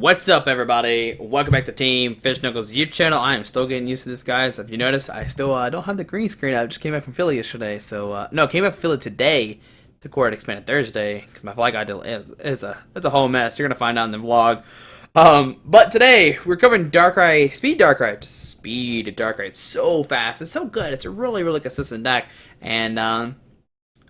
What's up, everybody? Welcome back to Team FISHKNUCKLES YouTube channel. I am still getting used to this, guys. If you notice, I still don't have the green screen. I just came back from Philly yesterday, so no, came back from Philly today to court expanded Thursday because my flight got delayed. It's a whole mess. You're gonna find out in the vlog. But today we're covering Darkrai, Speed Darkrai. It's so fast. It's so good. It's a really consistent deck. And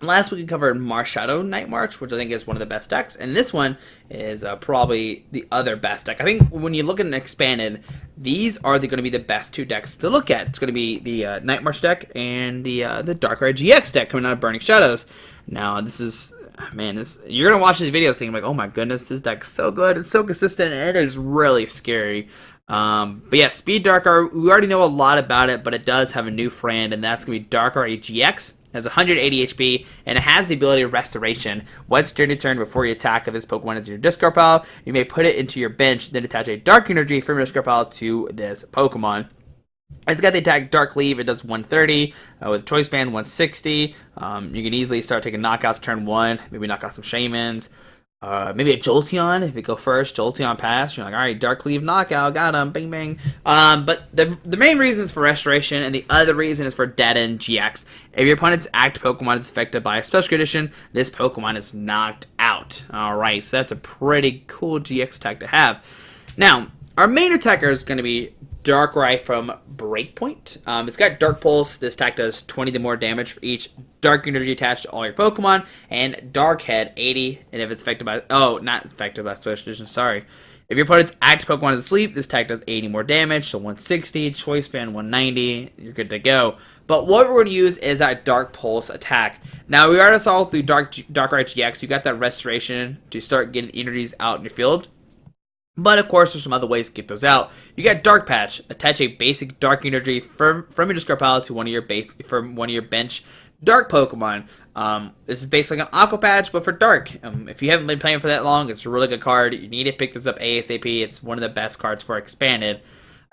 last week we covered Marshadow Night March, which I think is one of the best decks, and this one is probably the other best deck. I think when you look at an expanded, these are going to be the best two decks to look at. It's going to be the Night March deck and the Darkrai-GX deck coming out of Burning Shadows. Now this is, man, you're gonna watch these videos thinking like, oh my goodness, this deck's so good, it's so consistent, and it is really scary. But yeah, Speed Darkrai, we already know a lot about it, but it does have a new friend, and that's gonna be Darkrai-GX. Has 180 HP, and it has the ability of Restoration. Once during your turn before you attack, if this Pokemon is in your discard pile, you may put it into your bench, then attach a Dark Energy from your discard pile to this Pokemon. It's got the attack Dark Cleave. It does 130 with Choice Band 160. You can easily start taking knockouts turn 1. Maybe knock out some Shaymins. Maybe a Jolteon if you go first. Jolteon pass. You're like, all right, Dark Cleave knockout, got him, bing bang. But the main reason is for Restoration, and the other reason is for Deaden GX. If your opponent's active Pokemon is affected by a special condition, this Pokemon is knocked out. All right, so that's a pretty cool GX tag to have. Now, our main attacker is going to be Darkrai from Breakpoint. It's got Dark Pulse. This attack does 20 to more damage for each Dark Energy attached to all your Pokemon, and Dark Head 80. And if it's affected by, not affected by Special Edition, sorry. If your opponent's active Pokemon is asleep, this attack does 80 more damage, so 160, Choice Band 190, you're good to go. But what we're going to use is that Dark Pulse attack. Now, we already saw through Darkrai-GX, you got that Restoration to start getting energies out in your field. But of course, there's some other ways to get those out. You got Dark Patch. Attach a basic Dark Energy from your discard pile to one of your bench Dark Pokemon. This is basically an Aqua Patch, but for Dark. If you haven't been playing for that long, it's a really good card. You need to pick this up ASAP. It's one of the best cards for Expanded.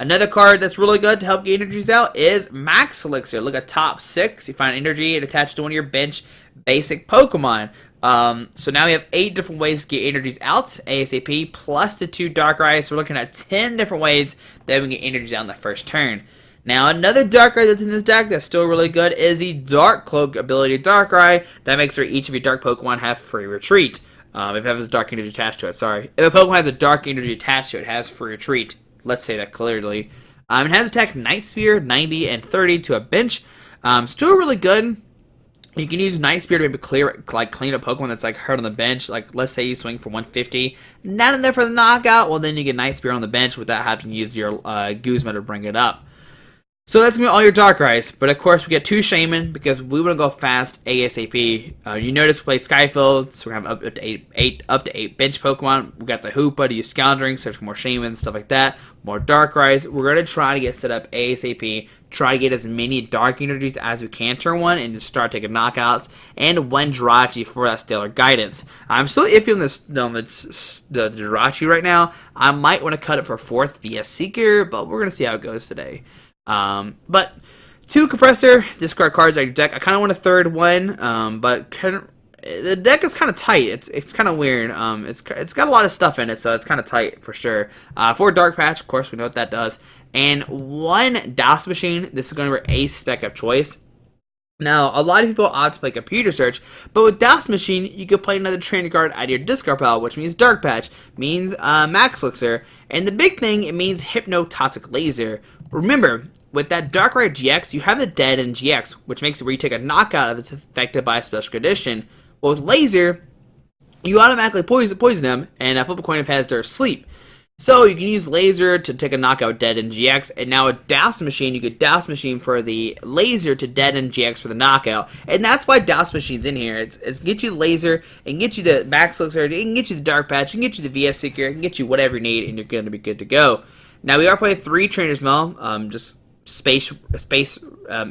Another card that's really good to help get energies out is Max Elixir. Look at top 6. You find energy and attach to one of your bench basic Pokemon. So now we have 8 different ways to get energies out ASAP, plus the 2 Darkrai. So we're looking at 10 different ways that we can get energies out in the first turn. Now, another Darkrai that's in this deck that's still really good is the Dark Cloak ability Darkrai. That makes sure each of your Dark Pokemon have free retreat. If it has a Dark Energy attached to it, sorry. If a Pokemon has a Dark Energy attached to it, it has free retreat. Let's say that clearly. It has attack Night Spear, 90 and 30 to a bench. Still really good. You can use Night Spear to maybe clean a Pokemon that's like hurt on the bench. Like, let's say you swing for 150, not enough for the knockout. Well, then you get Night Spear on the bench without having to use your Guzma to bring it up. So that's going to be all your Darkrai's. But of course, we get 2 Shaymin because we want to go fast ASAP. You notice we play Sky Field, so we're going to have up to 8 bench Pokemon. We got the Hoopa to use Scoundering, search for more Shaymins, stuff like that. More Darkrai's. We're going to try to get set up ASAP. Try to get as many Dark Energies as we can turn 1 and just start taking knockouts. And 1 Jirachi for that Stellar Guidance. I'm still iffy on the Jirachi right now. I might want to cut it for 4th via Seeker, but we're going to see how it goes today. But 2 Compressor, discard cards out of your deck. I kind of want a 3rd one, but the deck is kind of tight. It's kind of weird. It's got a lot of stuff in it, so it's kind of tight for sure. 4 Dark Patch, of course, we know what that does. And 1 Dowsing Machine. This is going to be a spec of choice. Now, a lot of people opt to play Computer Search, but with Dowsing Machine, you can play another trainer card out of your discard pile, which means Dark Patch, means Max Elixir, and the big thing, it means Hypnotoxic Laser. Remember, with that Darkrai-GX, you have the Deaden GX, which makes it where you take a knockout if it's affected by a special condition. Well, with Laser, you automatically poison them, and flip a coin if it has their sleep. So you can use Laser to take a knockout Deaden GX, and now with Dowsing Machine, you get Dowsing Machine for the Laser to Deaden GX for the knockout, and that's why Dowsing Machine's in here. It's get you the Laser, and get you the Max Elixir, it can get you the Dark Patch, it can get you the VS Seeker, it can get you whatever you need, and you're going to be good to go. Now we are playing 3 Trainers Mail, just space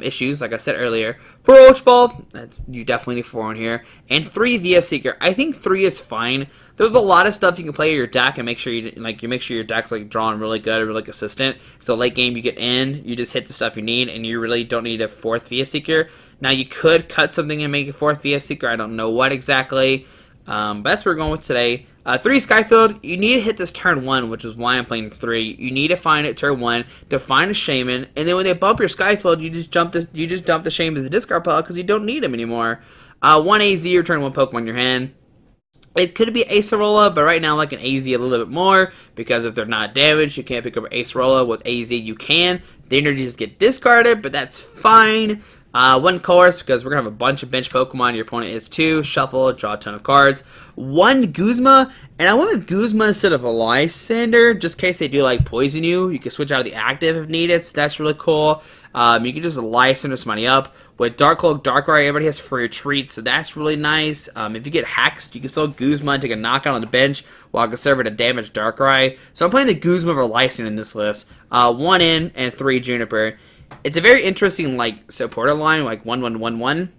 issues, like I said earlier. For Ultra Ball, you definitely need 4 on here, and 3 VS Seeker. I think 3 is fine. There's a lot of stuff you can play in your deck and make sure your deck's like drawn really good, really consistent. So late game you get in, you just hit the stuff you need, and you really don't need a 4th VS Seeker. Now you could cut something and make a 4th VS Seeker. I don't know what exactly. But that's what we're going with today. 3 Skyfield, you need to hit this turn 1, which is why I'm playing 3. You need to find it turn 1 to find a Shaymin, and then when they bump your Skyfield, you just dump the Shaymin as a discard pile because you don't need them anymore. 1 AZ or turn 1 Pokemon in your hand. It could be Acerola, but right now I like an AZ a little bit more because if they're not damaged, you can't pick up Acerola. With AZ, you can. The energies get discarded, but that's fine. 1 Colress, because we're going to have a bunch of bench Pokemon. Your opponent is 2. Shuffle, draw a ton of cards. 1 Guzma, and I went with Guzma instead of a Lysander, just in case they do like poison you. You can switch out of the active if needed, so that's really cool. You can just Lysander somebody up. With Dark Cloak, Darkrai, everybody has free retreat, so that's really nice. If you get hexed, you can still Guzma and take a knockout on the bench while conserving a damaged Darkrai. So I'm playing the Guzma over Lysander in this list. 1 in and 3 Juniper. It's a very interesting, like, supporter line, like 1-1-1-1.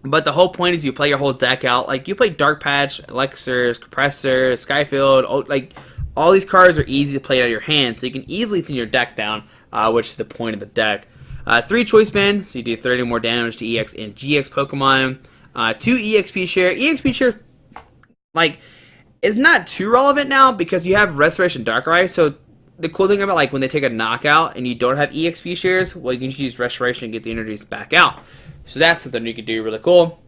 But the whole point is you play your whole deck out. Like, you play Dark Patch, Elixir, Compressor, Sky Field. Like, all these cards are easy to play out of your hand, so you can easily thin your deck down, which is the point of the deck. 3 Choice Band, so you do 30 more damage to EX and GX Pokemon. 2 EXP Share. EXP Share, like, is not too relevant now because you have Restoration Darkrai, so the cool thing about, like, when they take a knockout and you don't have EXP shares, well, you can just use Restoration and get the energies back out. So that's something you can do really cool.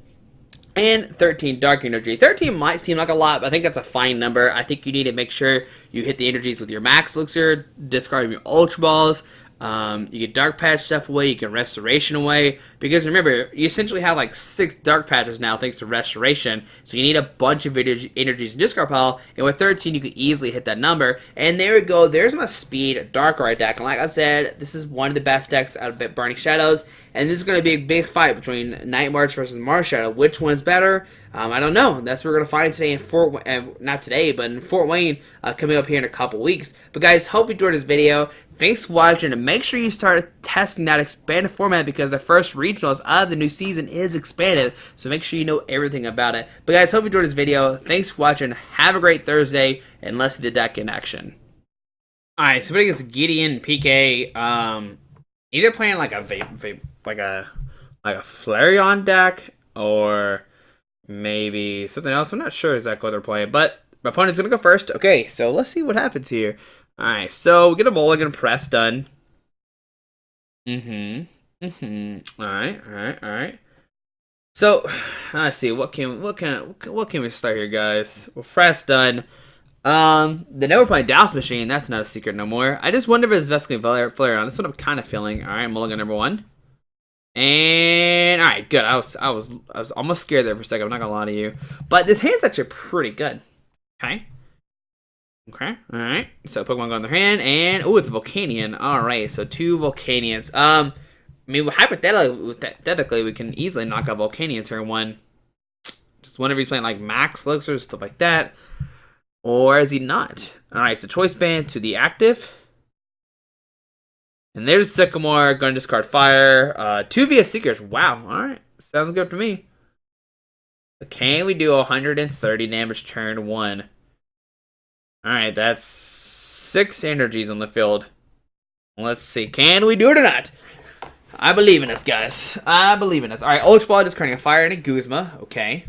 And 13 Dark Energy. 13 might seem like a lot, but I think that's a fine number. I think you need to make sure you hit the energies with your Max Elixir, discard your Ultra Balls. You get Dark Patch stuff away, you can Restoration away, because remember, you essentially have like 6 Dark Patches now thanks to Restoration, so you need a bunch of energies in discard pile, and with 13 you can easily hit that number, and there we go, there's my speed Darkrai deck, and like I said, this is one of the best decks out of Burning Shadows, and this is going to be a big fight between Night March versus Marshadow. Which one's better? I don't know. That's what we're going to find today in not today, but in Fort Wayne, coming up here in a couple weeks. But guys, hope you enjoyed this video. Thanks for watching, and make sure you start testing that expanded format because the first regionals of the new season is expanded, so make sure you know everything about it. But guys, hope you enjoyed this video. Thanks for watching. Have a great Thursday, and let's see the deck in action. Alright, so we got Gideon PK. Either playing like a Flareon deck or maybe something else. I'm not sure exactly what they're playing, but my opponent's gonna go first. Okay, so let's see what happens here. Alright, so we get a mulligan press done. Alright. So let's see, what can we start here, guys? Well, press done. The never playing Dowsing Machine, that's not a secret no more. I just wonder if it's Vesically Flareon. That's what I'm kind of feeling. Alright, mulligan number 1. And alright, good. I was almost scared there for a second, I'm not gonna lie to you. But this hand's actually pretty good. Okay. Alright. So Pokemon go in their hand, and oh, it's Volcanion. Alright, so 2 Volcanions. I mean, hypothetically, we can easily knock out Volcanion turn 1. Just whenever he's playing like Max Elixir, stuff like that. Or is he not? Alright, so Choice Band to the active. And there's Sycamore, going to discard Fire. 2 via Seekers. Wow, alright. Sounds good to me. Can we do 130 damage turn 1? Alright, that's 6 energies on the field. Let's see, can we do it or not? I believe in us, guys. I believe in us. Alright, Ultra Ball discarding a Fire and a Guzma. Okay.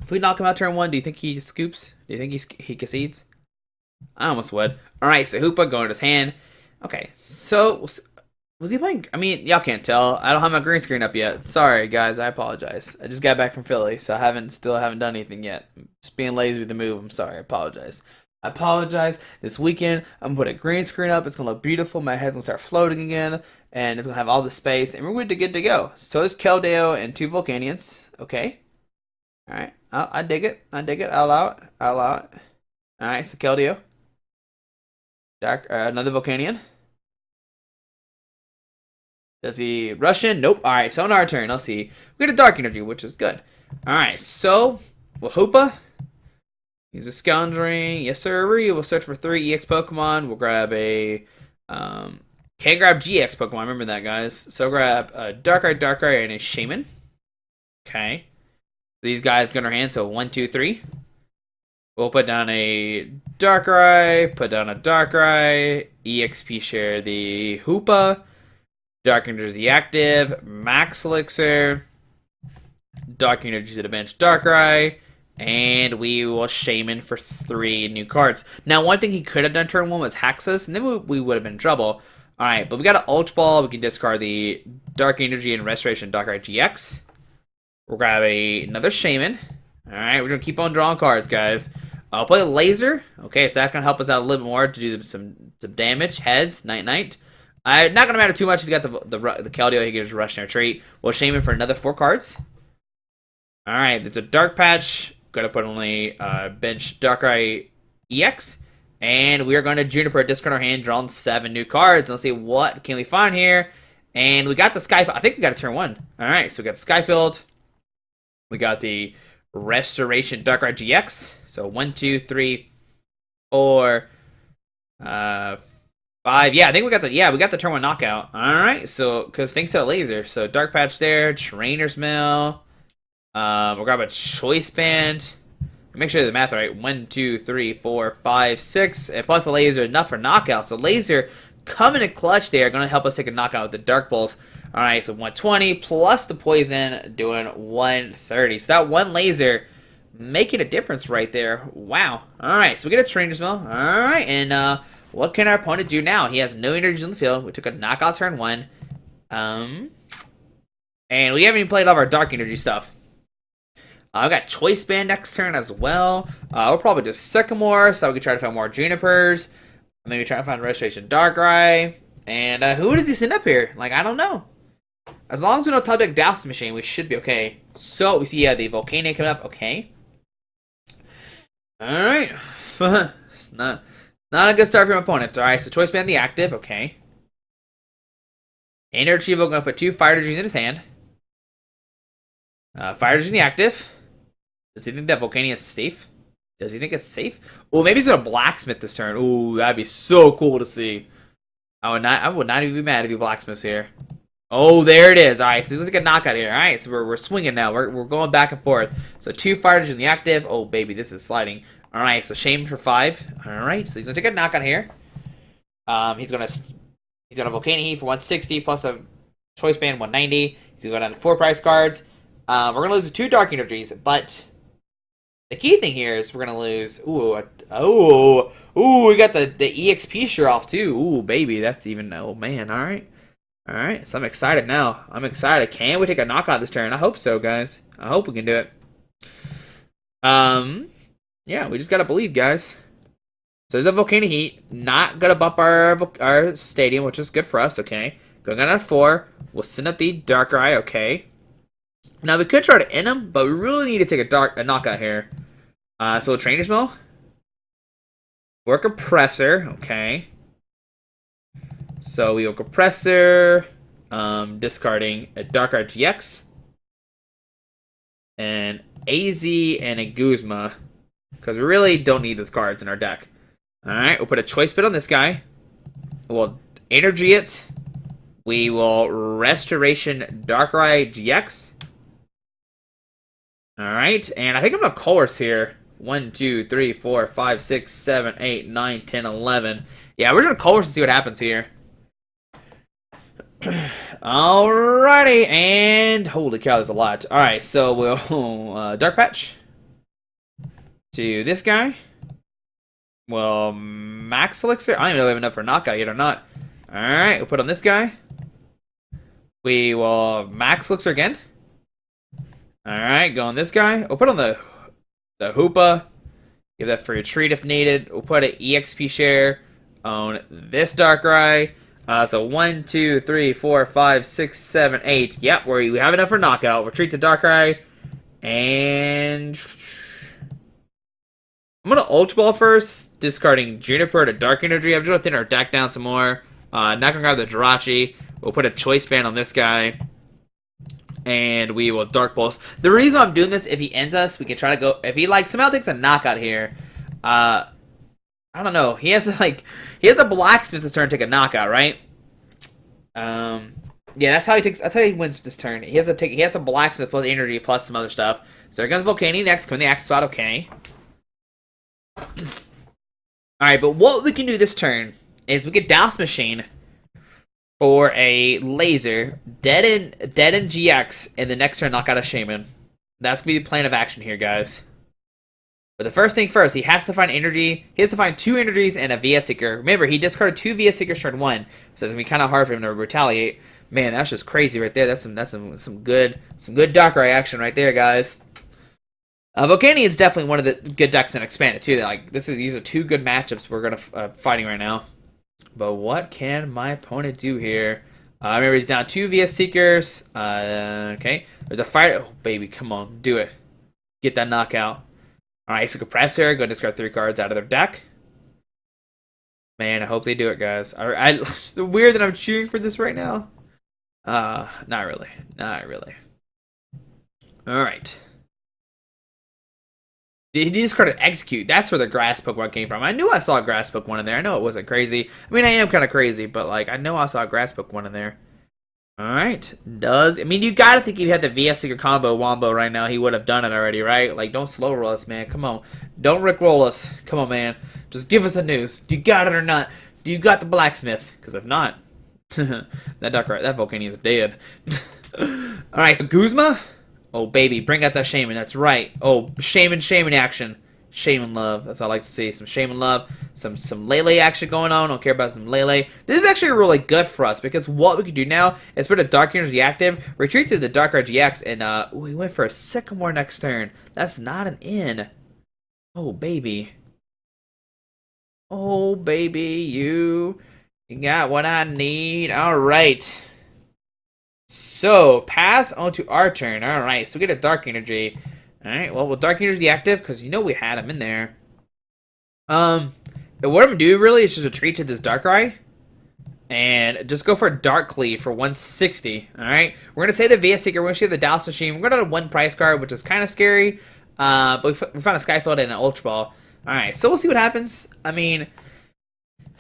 If we knock him out turn 1, do you think he scoops? Do you think he concedes? I almost would. Alright, so Hoopa going to his hand. Okay, so was he playing? I mean, y'all can't tell. I don't have my green screen up yet. Sorry, guys. I apologize. I just got back from Philly, so I still haven't done anything yet. Just being lazy with the move. I'm sorry. I apologize. This weekend, I'm going to put a green screen up. It's going to look beautiful. My head's going to start floating again, and it's going to have all the space, and we're good to go. So there's Keldeo and 2 Volcanions. Okay. All right. I dig it. I'll allow it. All right, so Keldeo. Another Volcanion. Does he rush in? Nope. Alright, so on our turn, let's see. We get a Dark Energy, which is good. Alright, so, well, Hoopa. He's a Scoundring. Yes, sir. We'll search for 3 EX Pokemon. We'll grab a, can't grab GX Pokemon. Remember that, guys. So grab a Darkrai, and a Shaymin. Okay. These guys go in our hand, so 1, 2, 3. We'll put down a Darkrai, put down a Darkrai, EXP share the Hoopa, Dark Energy the active, Max Elixir, Dark Energy to the bench Darkrai, And we will Shaymin for 3 new cards. Now, one thing he could have done turn 1 was Hex us, and then we would have been in trouble. Alright, but we got an Ultra Ball. We can discard the Dark Energy and Restoration Darkrai-GX. We'll grab another Shaymin. Alright, we're going to keep on drawing cards, guys. I'll play a Laser. Okay, so that's going to help us out a little bit more to do some damage. Heads, Night. Not going to matter too much. He's got the Keldeo. He can just rush and retreat. We'll Shaymin for another 4 cards. Alright, there's a Dark Patch. Going to put only bench Darkrai-EX. And we are going to Juniper, discard our hand, draw 7 new cards. Let's see what can we find here. And we got the Sky Field. I think we got a turn 1. Alright, so we got the Sky Field. We got the Restoration Darkrai-GX. So 1, 2, 3, 4, 5. Yeah, I think we got the turn 1 knockout. Alright, so because thanks to the Laser. So Dark Patch there, Trainers Mail. We'll grab a Choice Band. Make sure the math right. 1, 2, 3, 4, 5, 6. And plus the Laser, enough for knockout. So Laser coming in clutch there. Going to help us take a knockout with the Dark Pulse. Alright, so 120 plus the Poison doing 130. So that one Laser making a difference right there. Wow. Alright, so we get a Trainer's Mail. Alright, and what can our opponent do now? He has no energies on the field. We took a knockout turn 1. And we haven't even played all of our Dark Energy stuff. I've got Choice Band next turn as well. We'll probably do Sycamore, so we can try to find more Junipers. Maybe try to find Restoration Darkrai. And who does he send up here? Like, I don't know. As long as we don't top deck Dowsing Machine, we should be okay. So, we see the Volcanic coming up. Okay. Alright. It's not a good start for my opponent. Alright, so Choice Band the active. Okay. Energy Evo going to put 2 Fire Energies in his hand. Fire Energy in the active. Does he think that Volcania is safe? Does he think it's safe? Oh, maybe he's gonna Blacksmith this turn. Ooh, that'd be so cool to see. I would not even be mad if he Blacksmiths here. Oh, there it is. Alright, so he's gonna get a knockout here. Alright, so we're swinging now. We're going back and forth. So 2 Fire Energies in the active. Oh, baby, this is sliding. Alright, so Shaymin for 5. Alright, so he's gonna take a knockout here. He's gonna Volcania Heat for 160 plus a Choice Band 190. He's gonna go down to 4 price cards. We're going to lose 2 Dark Energies, but the key thing here is we're going to lose... Ooh, we got the EXP share off too. Ooh, baby, that's even... Oh, man, alright. Alright, so I'm excited now. I'm excited. Can we take a knockout this turn? I hope so, guys. I hope we can do it. Yeah, we just got to believe, guys. So there's a Volcano Heat. Not going to bump our stadium, which is good for us, okay. Going down to 4. We'll send up the Darkrai, okay. Now, we could try to end him, but we really need to take a knockout here. So, Trainers Mail. Or Compressor. Okay. So, we go Compressor. Discarding a Darkrai-GX. And AZ and a Guzma. Because we really don't need those cards in our deck. Alright, we'll put a Choice Bit on this guy. We'll Energy it. We will Restoration Darkrai-GX. Alright, and I think I'm going to Colress here. 1, 2, 3, 4, 5, 6, 7, 8, 9, 10, 11. Yeah, we're going to Colress and see what happens here. Alrighty, and holy cow, there's a lot. Alright, so we'll Dark Patch to this guy. Well, Max Elixir. I don't even know if we have enough for knockout yet or not. Alright, we'll put on this guy. We will Max Elixir again. Alright, go on this guy. We'll put on the Hoopa. Give that for retreat if needed. We'll put an EXP share on this Darkrai. So 1, 2, 3, 4, 5, 6, 7, 8. Yep, we have enough for knockout. Retreat to Darkrai. And I'm going to Ultra Ball first. Discarding Juniper to Dark Energy. I'm just going to thin our deck down some more. Not going to grab the Jirachi. We'll put a Choice Band on this guy. And we will Dark Pulse. The reason I'm doing this, if he ends us, we can try to go... If he, somehow takes a knockout here, I don't know. He has a Blacksmith this turn to take a knockout, right? Yeah, that's how he wins this turn. He has a Blacksmith plus energy plus some other stuff. So here comes Volcano next. Come in the active spot, okay. Alright, but what we can do this turn is we get Dowsing Machine for a Laser, dead in GX, and the next turn knock out a Shaymin. That's gonna be the plan of action here, guys. But the first thing first, he has to find energy. He has to find 2 energies and a VS Seeker. Remember, he discarded 2 VS Seekers turn 1, so it's gonna be kind of hard for him to retaliate. Man, that's just crazy right there. That's some good Darkrai action right there, guys. Volcanion is definitely one of the good decks in Expanded too. Like these are 2 good matchups we're gonna fighting right now. But what can my opponent do here? Remember, he's down 2 VS Seekers. Okay, there's a fire. Oh baby, come on, do it. Get that knockout. All right, so Compressor, go discard 3 cards out of their deck. Man, I hope they do it, guys. It's weird that I'm cheering for this right now. Not really. Not really. All right. He discarded Execute. That's where the grass Pokemon came from. I knew I saw a grass Pokemon in there. I know it wasn't crazy. I mean, I am kind of crazy, but like I know I saw a grass Pokemon in there. All right. I mean, you gotta think if you had the VS Seeker combo Wombo right now, he would have done it already, right? Like, don't slow roll us, man. Come on. Don't Rickroll us. Come on, man. Just give us the news. Do you got it or not? Do you got the blacksmith? Because if not, that Volcanion is dead. All right, so Guzma. Oh, baby, bring out that Shaymin. That's right. Oh, Shaymin action. Shaymin love. That's all I like to see. Some Shaymin love. Some Lele action going on. Don't care about some Lele. This is actually really good for us because what we can do now is put a Dark Energy active, retreat to the Darkrai-GX, and we went for a Sycamore next turn. That's not an in. Oh, baby. Oh, baby, you got what I need. All right. So, pass on to our turn. Alright, so we get a Dark Energy. Alright, well, we'll Dark Energy active, because you know we had him in there. What I'm going to do, really, is just retreat to this Darkrai. And just go for a Dark Cleave for 160. Alright, we're going to say the VS Seeker. We're going to see the Dowsing Machine. We're going to have 1 price card, which is kind of scary. But we found a Sky Field and an Ultra Ball. Alright, so we'll see what happens. I mean,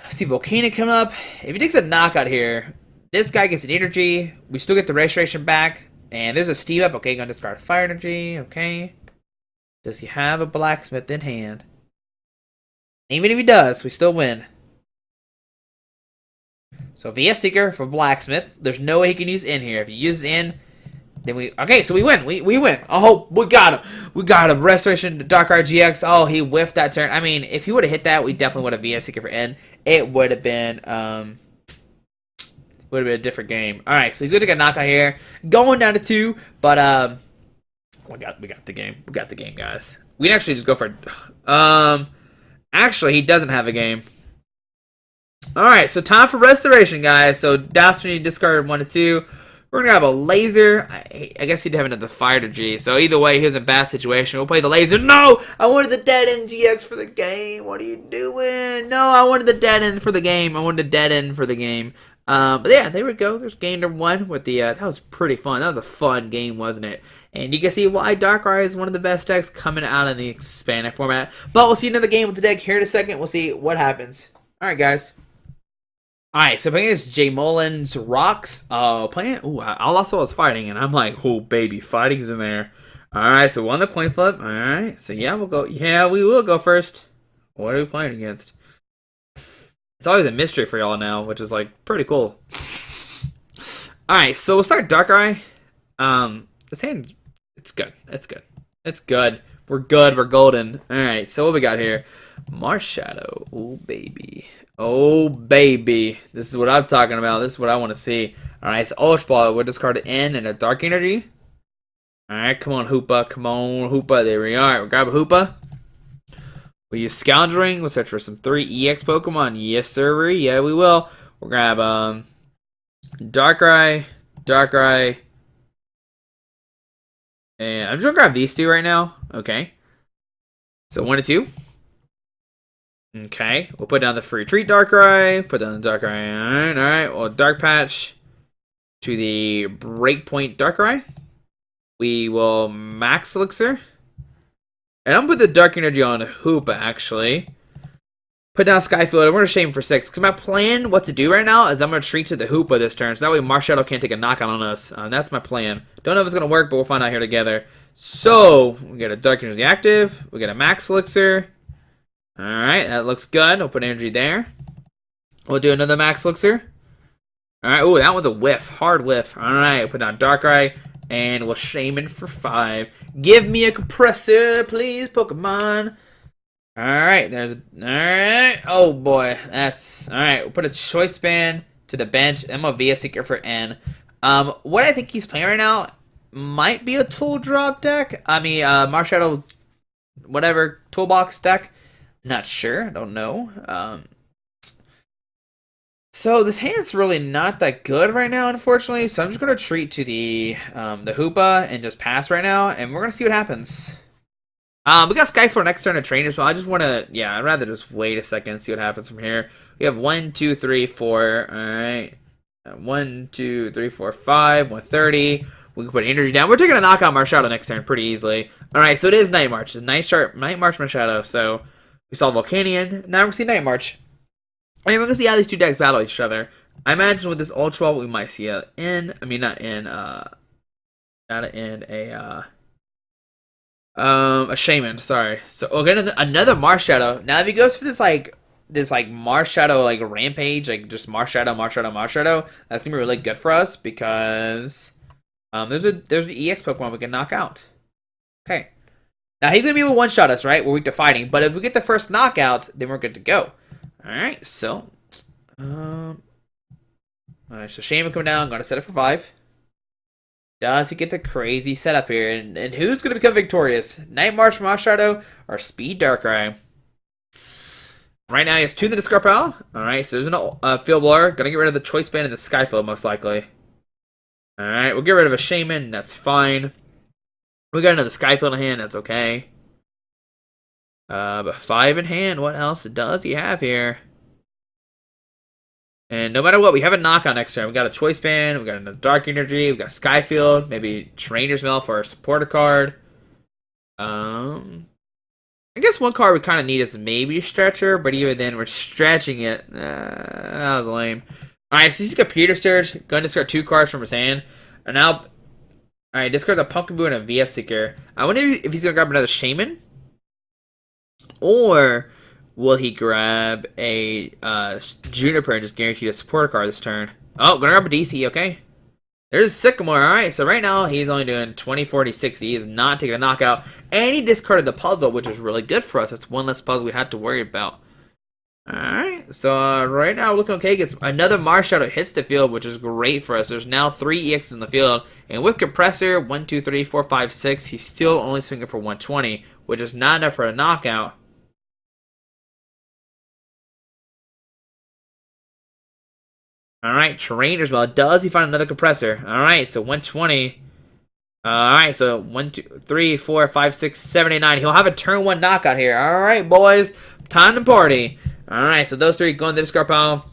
see Volcanion coming up. If he takes a knockout here, this guy gets an energy. We still get the registration back. And there's a Steve up. Okay, gonna discard fire energy. Okay. Does he have a blacksmith in hand? Even if he does, we still win. So VS Seeker for blacksmith. There's no way he can use in here. If he uses in, then we... Okay, so we win. We win. Oh, we got him. We got him. Restoration to Darkrai-GX. Oh, he whiffed that turn. I mean, if he would have hit that, we definitely would have VS Seeker for in. It would have been... would have been a different game. All right, so he's gonna get a knockout here, going down to 2. But we got the game. We got the game, guys. We can actually just go for. Actually, he doesn't have a game. All right, so time for restoration, guys. So Dowsing discarded 1 to 2. We're gonna have a laser. I guess he'd have another fire energy. So either way, he was in a bad situation. We'll play the laser. No, I wanted the dead end GX for the game. What are you doing? No, I wanted the dead end for the game. I wanted the dead end for the game. But yeah, there we go. There's game number 1 with the, that was pretty fun. That was a fun game, wasn't it? And you can see why Darkrai is one of the best decks coming out in the expanded format. But we'll see another game with the deck here in a second. We'll see what happens. Alright, guys. Alright, so playing this J. Mullins Rocks. Playing, ooh, I also was fighting, and I'm like, oh, baby, fighting's in there. Alright, so 1 the coin flip. Alright, so yeah, we'll go. Yeah, we will go first. What are we playing against? It's always a mystery for y'all now, which is, like, pretty cool. Alright, so we'll start Darkrai. This hand, it's good. It's good. It's good. We're good. We're golden. Alright, so what we got here? Marshadow. Oh, baby. Oh, baby. This is what I'm talking about. This is what I want to see. Alright, so Ultra Ball. We'll discard it in and a Dark Energy. Alright, come on, Hoopa. Come on, Hoopa. There we are. We'll grab a Hoopa. We use Scoundrelling. We'll search for some 3 EX Pokemon. Yes, sir. Yeah, we will. We'll grab Darkrai, and I'm just gonna grab these 2 right now. Okay. So 1 to 2. Okay. We'll put down the free treat Darkrai. Put down the Darkrai. Alright. Well, Dark Patch to the Breakpoint Darkrai. We will Max Elixir. And I'm going to put the Dark Energy on Hoopa, actually. Put down Sky Field. I'm going to Shaymin for 6. Because my plan, what to do right now, is I'm going to treat to the Hoopa this turn. So that way Marshadow can't take a knockout on us. That's my plan. Don't know if it's going to work, but we'll find out here together. So, we get a Dark Energy active. We get a Max Elixir. Alright, that looks good. We'll put energy there. We'll do another Max Elixir. Alright, ooh, that one's a whiff. Hard whiff. Alright, we'll put down Darkrai. And we'll Shaymin for 5. Give me a compressor, please, Pokemon. Alright, alright. Oh boy, that's alright. We'll put a choice band to the bench. MLV a Seeker for N. What I think he's playing right now might be a tool drop deck. I mean, Marshadow, whatever, toolbox deck. Not sure. I don't know. So this hand's really not that good right now, unfortunately. So I'm just gonna treat to the Hoopa and just pass right now, and we're gonna see what happens. We got Sky for next turn to Trainers, so I just want to, yeah, I'd rather just wait a second and see what happens from here. We have 1, 2, 3, 4, alright. 1, 2, 3, 4, 5, 130. We can put energy down. We're taking a knockout Marshadow next turn pretty easily. Alright, so it is Night March. It's Night March Marshadow, so we saw Volcanion. Now we're going to see Night March. And we're going to see how these two decks battle each other. I imagine with this Ultra, we might see a Shaymin, sorry. So we'll get another Marshadow. Now if he goes for this Marshadow like rampage, like just Marshadow, that's gonna be really good for us because there's an EX Pokemon we can knock out. Okay. Now he's gonna be able to one-shot us, right? We're weak to fighting, but if we get the first knockout, then we're good to go. Alright, so alright, so Shaymin coming down, gonna set it for 5. Does he get the crazy setup here? And who's going to become victorious? Night March Marshadow or Speed Darkrai? Right now he has 2 in the discard pile. Alright, so there's a Field Blower. Going to get rid of the Choice Band and the Sky Field most likely. Alright, we'll get rid of a Shaymin. That's fine. We got another Sky Field in hand. That's okay. But 5 in hand. What else does he have here? And no matter what, we have a knockout next turn. We got a Choice Band, we got another Dark Energy, we got Sky Field, maybe Trainers Mail for our supporter card. I guess one card we kind of need is maybe Stretcher, but even then we're stretching it. That was lame. Alright, so he's a Computer Surge, going to discard 2 cards from his hand. And now, alright, discard a Pumpkin Boo and a VS Seeker. I wonder if he's going to grab another Shaymin. Or will he grab a Juniper and just guarantee a support card this turn? Oh, gonna grab a DC, okay. There's Sycamore, alright. So right now, he's only doing 20, 40, 60. He is not taking a knockout. And he discarded the puzzle, which is really good for us. That's one less puzzle we had to worry about. Alright, so right now, we're looking okay. Gets another Marshadow hits the field, which is great for us. There's now 3 EXs in the field. And with Compressor, 1, 2, 3, 4, 5, 6, he's still only swinging for 120, which is not enough for a knockout. Alright, Trainers Mail. Does he find another Compressor? Alright, so 120. Alright, so 1, 2, 3, 4, 5, 6, 7, 8, 9. He'll have a turn 1 knockout here. Alright, boys. Time to party. Alright, so those 3 go in the discard pile.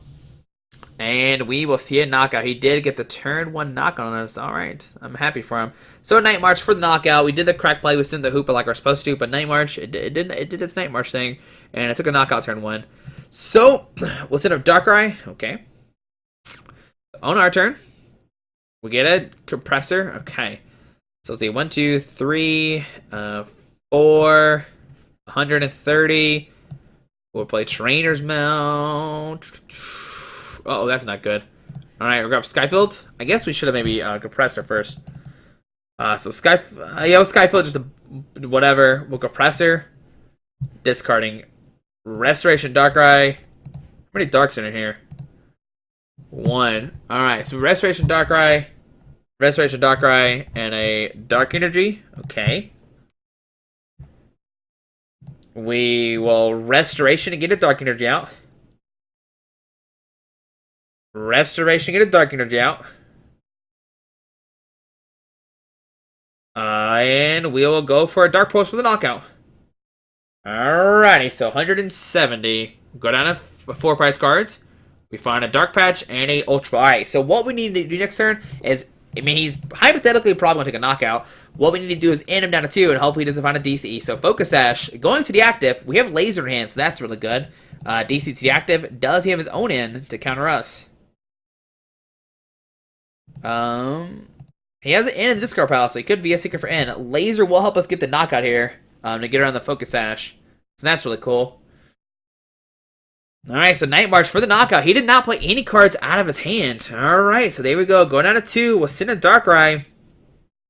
And we will see a knockout. He did get the turn 1 knockout on us. Alright, I'm happy for him. So Night March for the knockout. We did the crack play. We sent the Hoopa like we're supposed to. But Night March, it did its Night March thing. And it took a knockout turn 1. So, we'll set up Darkrai. Okay. On our turn, we get a Compressor. Okay. So let's see. 1, 2, 3, 4, 130. We'll play Trainer's Mail. Oh, that's not good. Alright, we'll grab Skyfield. I guess we should have maybe Compressor first. So Skyfield, just a whatever. We'll Compressor. Discarding Restoration Darkrai. How many Darks in here? 1. Alright, so Restoration Darkrai, and a Dark Energy. Okay. We will Restoration and get a Dark Energy out. Restoration, get a Dark Energy out. And we will go for a Dark Pulse for the knockout. Alrighty, so 170. Go down to 4 price cards. We find a Dark Patch and a Ultra. Alright, so what we need to do next turn is, I mean, he's hypothetically probably going to take a knockout. What we need to do is end him down to 2, and hopefully he doesn't find a DCE. So Focus Sash, going to the active. We have Laser in hand, so that's really good. DC to the active. Does he have his own in to counter us? He has an in the discard pile, so he could be a Seeker for N. Laser will help us get the knockout here to get around the Focus Sash. So that's really cool. Alright, so Night March for the knockout. He did not play any cards out of his hand. Alright, so there we go. Going down to 2. We'll send a Darkrai.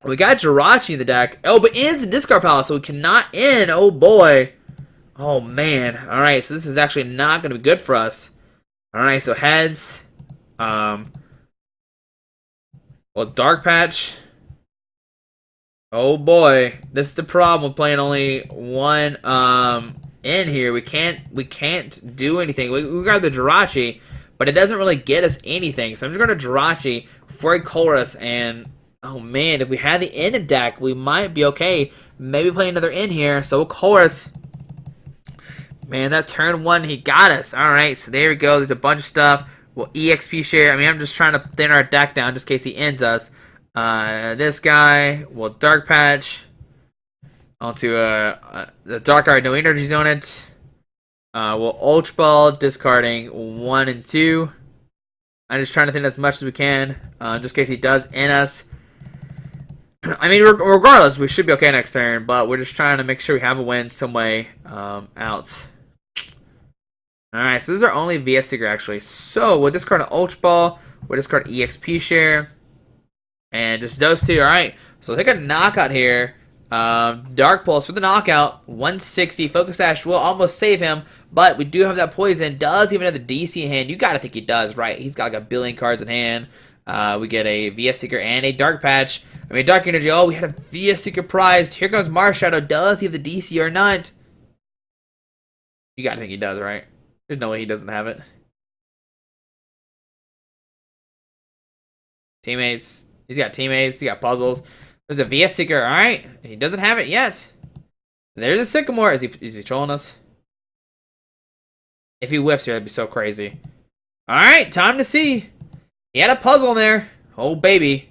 We got Jirachi in the deck. Oh, but N's in discard pile, so we cannot end. Oh, boy. Oh man. Alright, so this is actually not gonna be good for us. Alright, so heads. Well, Dark Patch. Oh boy. This is the problem with playing only one in here. We can't do anything. We got the Jirachi, but it doesn't really get us anything. So I'm just gonna Jirachi for a Colress, and oh man, if we had the in deck, we might be okay. Maybe play another in here. So Colress. Man, that turn one, he got us. Alright, so there we go. There's a bunch of stuff. Well, EXP share. I mean, I'm just trying to thin our deck down just in case he ends us. This guy. Well, Dark Patch. Onto the Darkrai, no energies on it. Well, Ultra Ball, discarding 1 and 2. I'm just trying to thin as much as we can. Just in case he does end us. I mean, regardless, we should be okay next turn. But we're just trying to make sure we have a win some way out. Alright, so this is our only VS Seeker actually. So we'll discard an Ultra Ball, we'll discard EXP share, and just those two. Alright, so we'll take a knockout here. Dark Pulse for the knockout, 160. Focus Sash will almost save him, but we do have that poison. Does he even have the DC in hand? You gotta think he does, right? He's got like a billion cards in hand. We get a VS Seeker and a Dark Patch. I mean, Dark Energy. Oh, we had a VS Seeker prized. Here comes Marshadow. Does he have the DC or not? You gotta think he does, right? There's no way he doesn't have it. Teammates. He's got teammates. He got puzzles. There's a VS Seeker. Alright. He doesn't have it yet. There's a Sycamore. Is he trolling us? If he whiffs here, that'd be so crazy. Alright. Time to see. He had a puzzle in there. Oh, baby.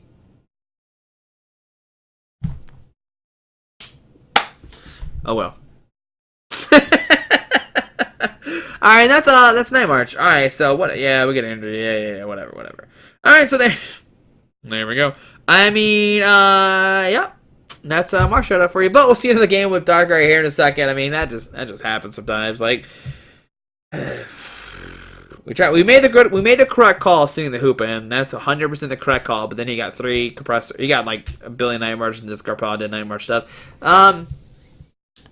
Oh, well. Alright, that's Night March. Alright, so what? Yeah, we get an injury. Yeah, whatever. Alright, so there we go. I mean, yeah, that's Marshadow for you. But we'll see into the game with Darkrai here in a second. I mean, that just happens sometimes. Like, we made the correct call seeing the Hoopa, and that's 100% the correct call. But then he got 3 Compressor. He got like a billion Night March, and this Garpal did Night March stuff.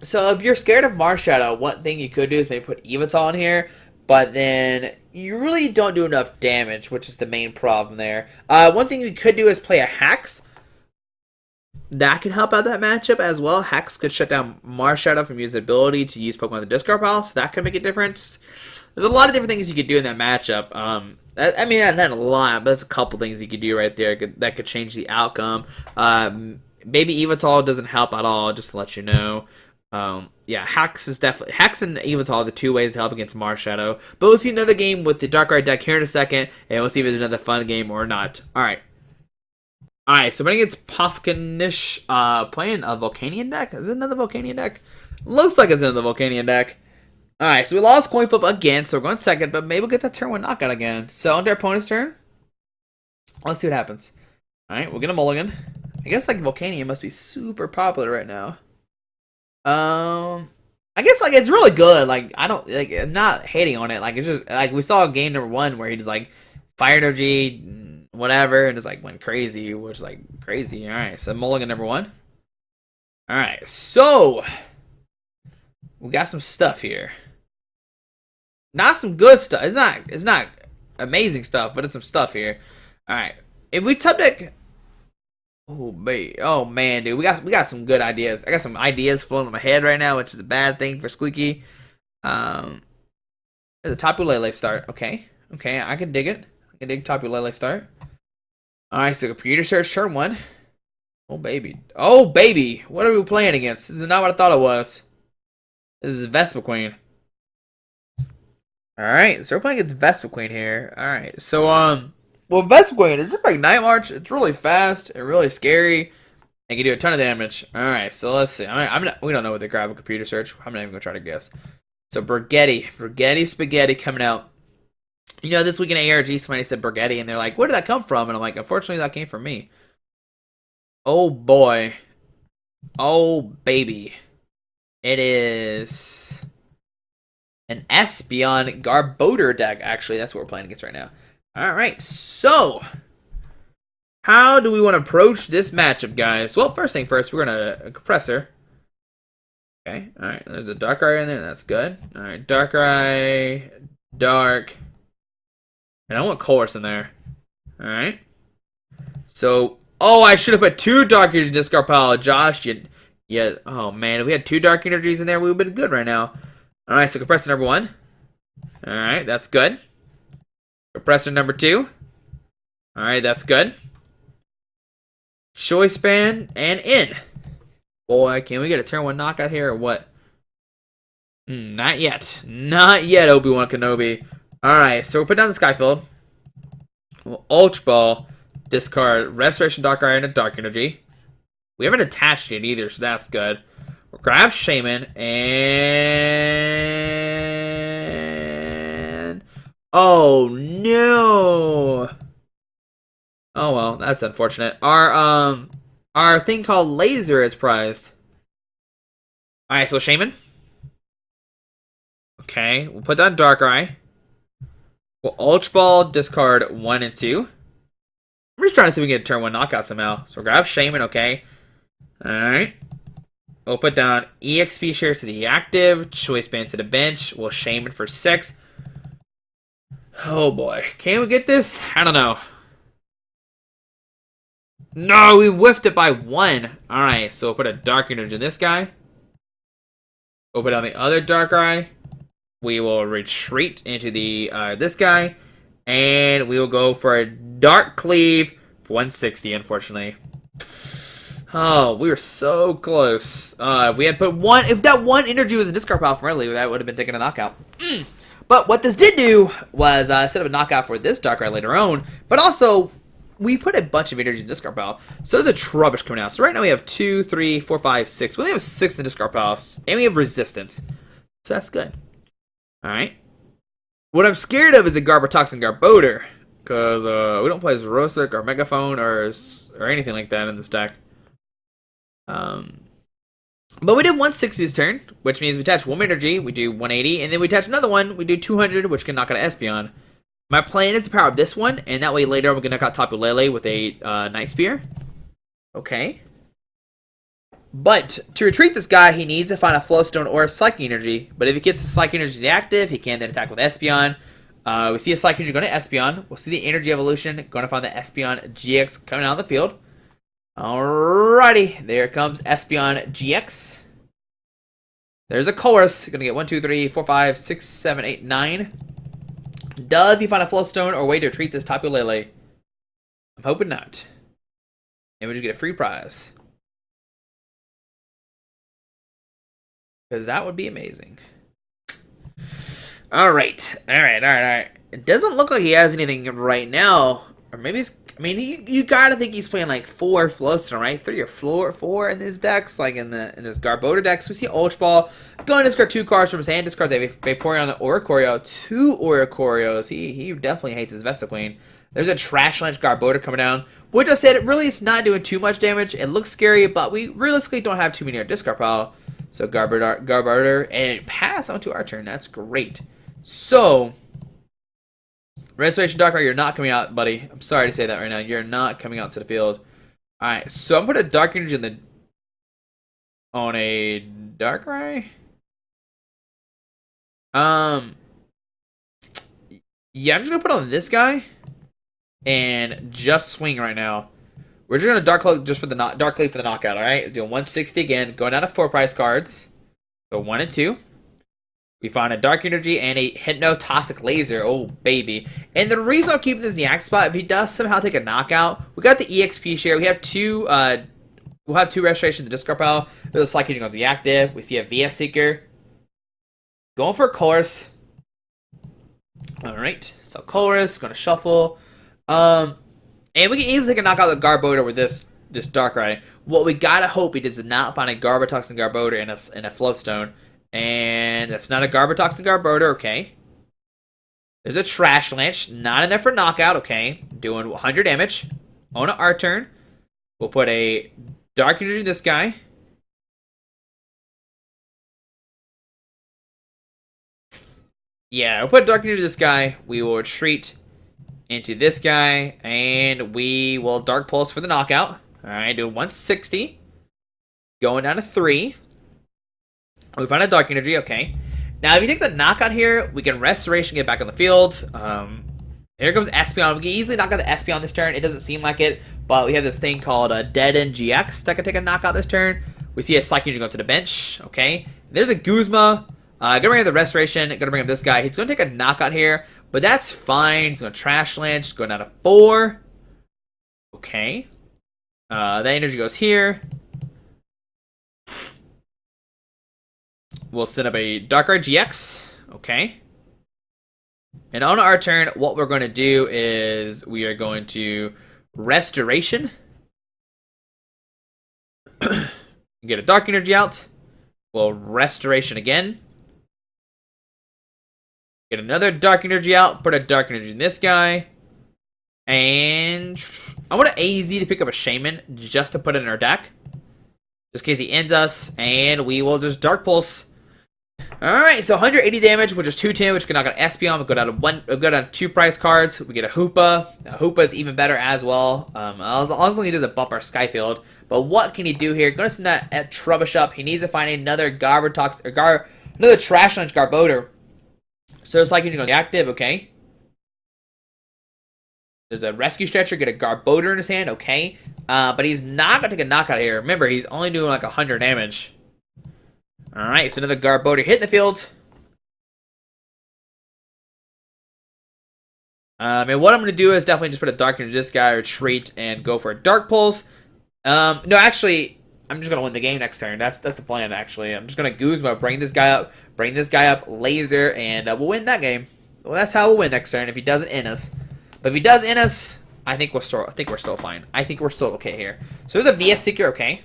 So if you're scared of Marshadow, one thing you could do is maybe put Evital in here, but then you really don't do enough damage, which is the main problem there. One thing you could do is play a Hex. That can help out that matchup as well. Hex could shut down Marshadow from using the ability to use Pokemon in the discard pile, so that could make a difference. There's a lot of different things you could do in that matchup. I mean, not a lot, but that's a couple things you could do right there that could change the outcome. Maybe Evital doesn't help at all, just to let you know. Yeah, Hex and Evital are the 2 ways to help against Marshadow. But we'll see another game with the Darkrai deck here in a second, and we'll see if there's another fun game or not. Alright, so running against Pofkanish, playing a Volcanion deck? Is it another Volcanion deck? Looks like it's another Volcanion deck. Alright, so we lost coin flip again, so we're going second, but maybe we'll get that turn 1 knockout again. So, on their opponent's turn, let's see what happens. Alright, we'll get a mulligan. I guess, like, Volcanion must be super popular right now. I guess like it's really good. Like I'm not hating on it. Like it's just like we saw game number 1 where he just like fire energy, whatever, and just like went crazy, which is like crazy. All right, so mulligan number 1. All right, so we got some stuff here. Not some good stuff. It's not amazing stuff, but it's some stuff here. All right, if we top deck. Oh man, dude, we got some good ideas. I got some ideas floating in my head right now, which is a bad thing for Squeaky. There's a Tapu Lele start. Okay, I can dig it. I can dig Tapu Lele start. All right, so computer search turn 1. Oh baby, what are we playing against? This is not what I thought it was. This is Vespiquen. All right, so we're playing against Vespiquen here. All right, so well, Vespiquen is just like Night March. It's really fast and really scary, and can do a ton of damage. All right, so let's see. We don't know what they grab a computer search. I'm not even gonna try to guess. So Brigetti Spaghetti coming out. You know, this week in ARG, somebody said Brigetti, and they're like, "Where did that come from?" And I'm like, "Unfortunately, that came from me." Oh boy, oh baby, it is an Espeon Garbodor deck. Actually, that's what we're playing against right now. Alright, so how do we want to approach this matchup, guys? Well, first thing first, we're going to Compressor. Okay, alright, there's a Darkrai in there, that's good. Alright, Darkrai, Dark, and I want Colress in there. Alright. So, oh, I should have put 2 Dark Energies in discard pile. Josh, yeah, oh man, if we had 2 Dark Energies in there, we would have been good right now. Alright, so Compressor number 1. Alright, that's good. Compressor number 2. Alright, that's good. Choice Band, and in. Boy, can we get a turn 1 knockout here or what? Not yet. Not yet, Obi-Wan Kenobi. Alright, so we'll put down the Sky Field. We'll Ultra Ball, discard Restoration Darkrai and a Dark Energy. We haven't attached it either, so that's good. We'll grab Shaymin and... oh no! Oh well, that's unfortunate. Our thing called Laser is prized. Alright, so Shaymin. Okay, we'll put down Darkrai. We'll Ultra Ball, discard 1 and 2. I'm just trying to see if we can get a turn 1 knockout somehow. So we'll grab Shaymin, okay. Alright. We'll put down EXP share to the active, Choice Band to the bench. We'll Shaymin for 6. Oh boy. Can we get this? I don't know. No, we whiffed it by 1. Alright, so we'll put a Dark Energy in this guy. We'll put down the other Darkrai. We will retreat into the this guy. And we will go for a Dark Cleave for 160, unfortunately. Oh, we were so close. If we had put 1, if that 1 energy was a discard pile from earlier, that would have been taking a knockout. But what this did do was set up a knockout for this Darkrai later on, but also we put a bunch of energy in the discard pile. So there's a Trubbish coming out. So right now we have 2, 3, 4, 5, 6. We only have 6 in the discard pile, and we have resistance. So that's good. Alright. What I'm scared of is a Garbotoxin Garbodor, because we don't play as Rosic or Megaphone or anything like that in this deck. But we did 160 this turn, which means we attach 1 energy, we do 180, and then we attach another one, we do 200, which can knock out an Espeon. My plan is to power up this one, and that way later we can knock out Tapu Lele with a Night Spear. Okay. But to retreat this guy, he needs to find a Flowstone or a Psychic Energy. But if he gets the Psychic Energy active, he can then attack with Espeon. We see a Psychic Energy going to Espeon. We'll see the Energy Evolution going to find the Espeon GX coming out of the field. Alrighty, there comes Espeon GX. There's a Colress. Going to get 1, 2, 3, 4, 5, 6, 7, 8, 9. Does he find a Flowstone or a way to retreat this Tapu Lele? I'm hoping not. And we just get a free prize. Because that would be amazing. Alright. It doesn't look like he has anything right now. Or maybe it's... I mean, you gotta think he's playing like 4 Flowstone, right? 3 or 4 in his decks, like in this Garbodor decks. We see Ultra Ball. Going to discard 2 cards from his hand. Discards a Vaporeon Oricorio. 2 Oricorios. He definitely hates his Vespiquen. There's a Trash Lunch Garbodor coming down. Which I said, it really is not doing too much damage. It looks scary, but we realistically don't have too many in our discard pile. So Garbodor, and pass onto our turn. That's great. So, Restoration Darkrai, you're not coming out, buddy. I'm sorry to say that right now. You're not coming out to the field. Alright, so I'm putting a Dark Energy on a Darkrai. Yeah, I'm just gonna put on this guy and just swing right now. We're just gonna Dark Cleave just for the Dark Cleave for the knockout. All right, doing 160 again, going down to 4 price cards. So 1 and 2. We find a Dark Energy and a Hypnotoxic Laser. Oh baby! And the reason I'm keeping this in the active spot, if he does somehow take a knockout, we got the EXP share. We have 2. We'll have 2 restorations in the discard pile. There's a Psychic Energy on the active. We see a VS Seeker. Going for a Colress. All right, so Colress gonna shuffle. And we can easily take a knockout the Garbodor with this Darkrai. What we gotta hope he does not find a Garbotoxin Garbodor in a Floatstone. And that's not a Garbotoxin Garbodor, okay. There's a Trash Lynch, not enough for knockout, okay. Doing 100 damage. On our turn, we'll put a Dark Energy in this guy. Yeah, we'll put Dark Energy in this guy. We will retreat into this guy, and we will Dark Pulse for the knockout. Alright, doing 160. Going down to 3. We find a Dark Energy, okay. Now, if he takes a knockout here, we can Restoration, get back on the field. Here comes Espeon. We can easily knock out the Espeon this turn. It doesn't seem like it, but we have this thing called Dead End GX that can take a knockout this turn. We see a Psychic Energy go to the bench, okay. There's a Guzma. Gonna bring up the Restoration. Gonna bring up this guy. He's gonna take a knockout here, but that's fine. He's gonna Trash Land. Just going down to 4. Okay. That energy goes here. We'll set up a Darkrai-GX. Okay. And on our turn, what we're going to do is we are going to Restoration. Get a Dark Energy out. We'll Restoration again. Get another Dark Energy out. Put a Dark Energy in this guy. And I want to AZ to pick up a Shaymin just to put it in our deck. Just in case he ends us. And we will just Dark Pulse. Alright, so 180 damage, which is 210, which can knock out Espeon. We'll go down to 2 prize cards. We get a Hoopa. Hoopa is even better as well. Honestly, he doesn't bump our Sky Field. But what can he do here? Gonna send that at Trubbish up. He needs to find another another Trash Lunch Garbodor. So it's like you're going to be active, okay. There's a Rescue Stretcher, get a Garbodor in his hand, okay. But he's not going to take a knockout here. Remember, he's only doing like 100 damage. Alright, so another Garbodor hitting the field. And what I'm going to do is definitely just put a Dark into this guy, retreat, and go for a Dark Pulse. No, actually, I'm just going to win the game next turn. That's the plan, actually. I'm just going to Guzma, bring this guy up, Laser, and we'll win that game. Well, that's how we'll win next turn if he doesn't end us. But if he does end us, I think we're still fine. I think we're still okay here. So there's a VS Seeker, okay.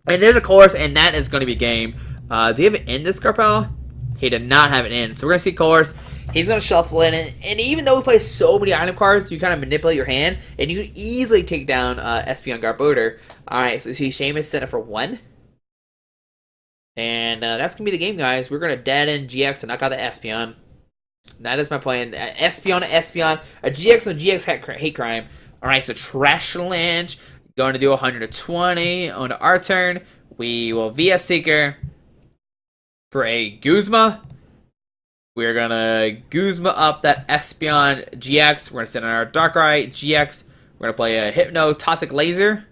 And there's a Colress, and that is going to be game. Do you have an end this Scarpel? He did not have an end. So we're going to see Colress. He's going to shuffle in. And even though we play so many item cards, you kind of manipulate your hand. And you can easily take down Espeon Garbodor. Alright, so see Shaymin set up for 1. And that's going to be the game, guys. We're going to dead end GX and knock out the Espeon. That is my plan. Espeon to Espeon. A GX on GX hate crime. Alright, so Trash Land. Going to do 120 on our turn. We will VS Seeker for a Guzma. We're going to Guzma up that Espeon GX. We're going to send on our Darkrai-GX. We're going to play a Hypnotoxic Laser.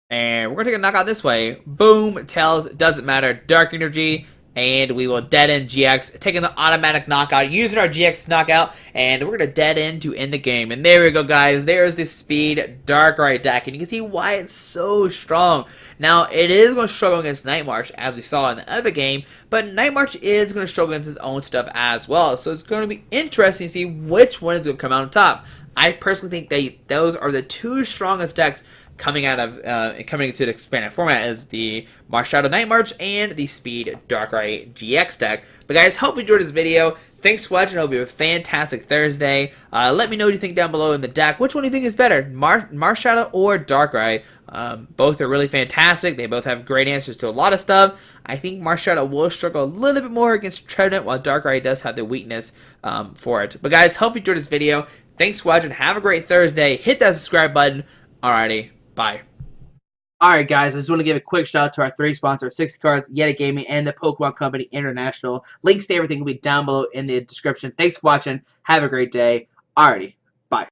And we're going to take a knockout this way. Boom. Tails. Doesn't matter. Dark Energy. And we will dead end GX, taking the automatic knockout, using our GX knockout, and we're going to dead end to end the game. And there we go, guys. There's the speed Darkrai deck, and you can see why it's so strong. Now, it is going to struggle against Night March, as we saw in the other game, but Night March is going to struggle against his own stuff as well. So it's going to be interesting to see which one is going to come out on top. I personally think that those are the 2 strongest decks coming into the expanded format is the Marshadow Night March and the Speed Darkrai GX deck. But guys, hope you enjoyed this video. Thanks for watching. I hope you have a fantastic Thursday. Let me know what you think down below in the deck. Which one do you think is better, Marshadow or Darkrai? Both are really fantastic. They both have great answers to a lot of stuff. I think Marshadow will struggle a little bit more against Trevenant, while Darkrai does have the weakness for it. But guys, hope you enjoyed this video. Thanks for watching. Have a great Thursday. Hit that subscribe button. Alrighty. Bye. Alright guys, I just want to give a quick shout out to our 3 sponsors, 60 Cards, Yeti Gaming, and the Pokemon Company International. Links to everything will be down below in the description. Thanks for watching. Have a great day. Alrighty. Bye.